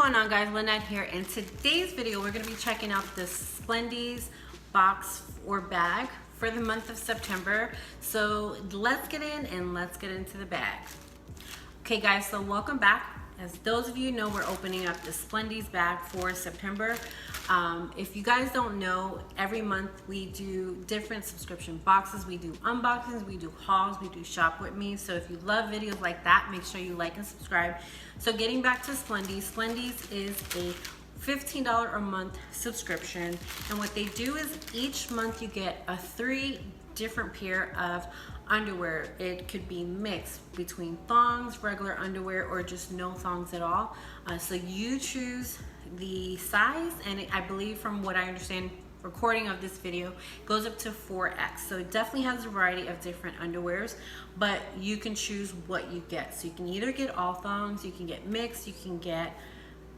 going on, guys? Lynette here. In today's video, we're going to be checking out the Splendies box or bag for the month of September. So let's get in and let's get into the bag. Okay, guys, so welcome back. As those of you know, we're opening up the Splendies bag for September. If you guys don't know, every month we do different subscription boxes. We do unboxings, we do hauls, we do shop with me. So if you love videos like that, make sure you like and subscribe. So getting back to Splendies, Splendies is a $15 a month subscription. And what they do is each month you get a 3 different pair of underwear. It could be mixed between thongs, regular underwear, or just no thongs at all. So you choose the size, and I believe from what I understand, recording of this video, goes up to 4X. So it definitely has a variety of different underwears, but you can choose what you get. So you can either get all thongs, you can get mixed, you can get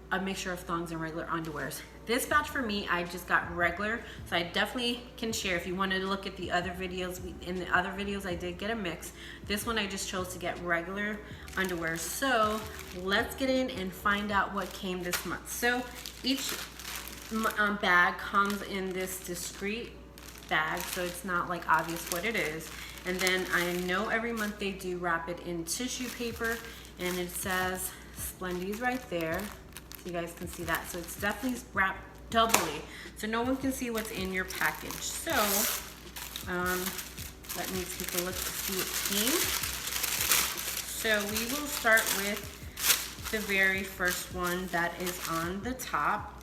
a mixture of thongs and regular underwears. This batch for me, I just got regular, so I definitely can share. If you wanted to look at the other videos, in the other videos I did get a mix. This one I just chose to get regular underwear. So let's get in and find out what came this month. So each bag comes in this discreet bag, so it's not like obvious what it is. And then I know every month they do wrap it in tissue paper, and it says Splendies right there. You guys can see that. So it's definitely wrapped doubly, so no one can see what's in your package. So let me take a look to see what came. So we will start with the very first one that is on the top.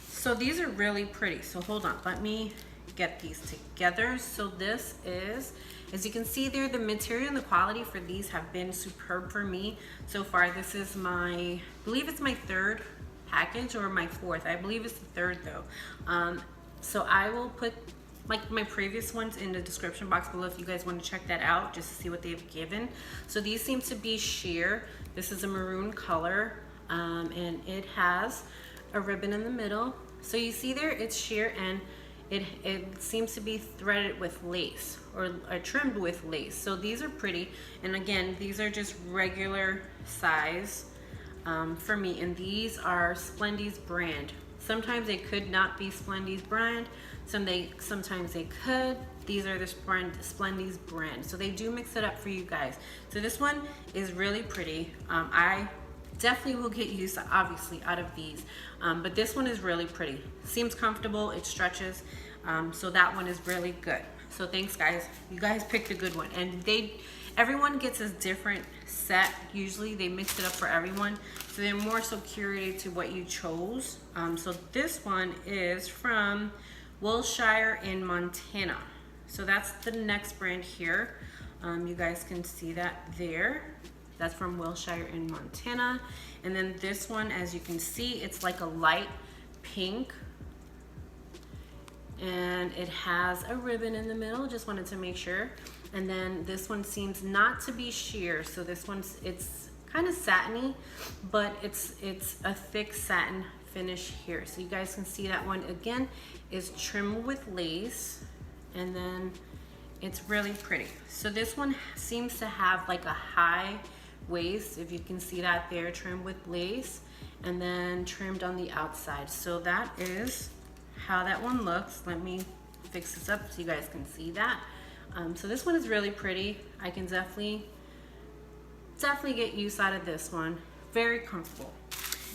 So these are really pretty. So hold on, let me get these together. So this is, as you can see there, the material and the quality for these have been superb for me so far. This is my, I believe it's my 3rd package, or my 4th. I believe it's the 3rd though. So I will put like my previous ones in the description box below if you guys want to check that out, just to see what they've given. So these seem to be sheer. This is a maroon color, and it has a ribbon in the middle. So you see there, it's sheer, and it seems to be threaded with lace, or trimmed with lace. So these are pretty, and again, these are just regular size for me, and these are Splendies brand. Sometimes they could not be Splendies brand, sometimes they could. These are the Splendies brand, so they do mix it up for you guys. So this one is really pretty. I definitely will get use, obviously, out of these, but this one is really pretty. Seems comfortable, it stretches, so that one is really good. So thanks, guys. You guys picked a good one, and everyone gets a different set. Usually they mix it up for everyone, so they're more so curated to what you chose. So this one is from Wilshire in Montana. So that's the next brand here. You guys can see that there. That's from Wilshire in Montana. And then this one, as you can see, it's like a light pink, and it has a ribbon in the middle. Just wanted to make sure. And then this one seems not to be sheer. So this one's, it's kind of satiny, but it's a thick satin finish here. So you guys can see that one again is trimmed with lace, and then it's really pretty. So this one seems to have like a high waist, if you can see that there, trimmed with lace, and then trimmed on the outside. So that is how that one looks. Let me fix this up so you guys can see that. So this one is really pretty. I can definitely get use out of this one. Very comfortable.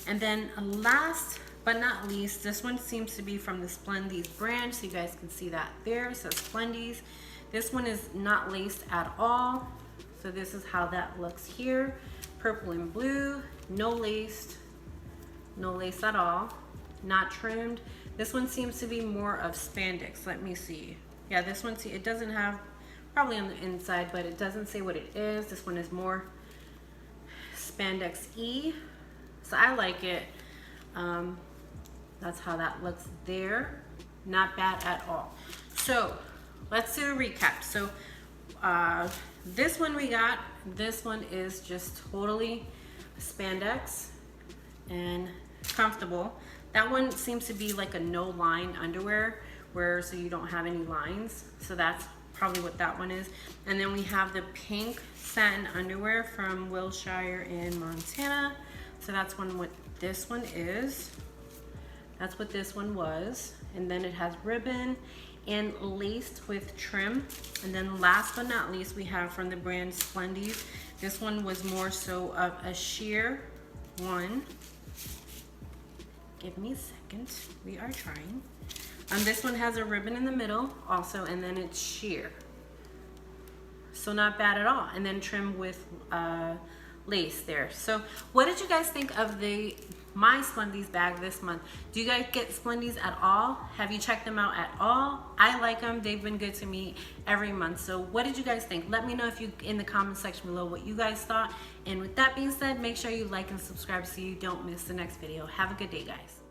And then last but not least, this one seems to be from the Splendies brand, so you guys can see that there. It says Splendies. This one is not laced at all. So this is how that looks here. Purple and blue, no lace at all, not trimmed. This one seems to be more of spandex. Let me see. Yeah, this one, see, it doesn't have, probably on the inside, but it doesn't say what it is. This one is more spandex-y. So I like it. That's how that looks there. Not bad at all. So let's do a recap. So this one we got, this one is just totally spandex and comfortable. That one seems to be like a no line underwear, so you don't have any lines. So that's probably what that one is. And then we have the pink satin underwear from Wilshire in Montana. So that's what this one is. That's what this one was. And then it has ribbon and laced with trim. And then last but not least, we have from the brand Splendies. This one was more so of a sheer one. Give me a second, we are trying. This one has a ribbon in the middle also, and then it's sheer. So not bad at all. And then trim with lace there. So what did you guys think of my Splendies bag this month? Do you guys get Splendies at all? Have you checked them out at all? I like them. They've been good to me every month. So what did you guys think? Let me know if you in the comment section below what you guys thought. And with that being said, make sure you like and subscribe so you don't miss the next video. Have a good day, guys.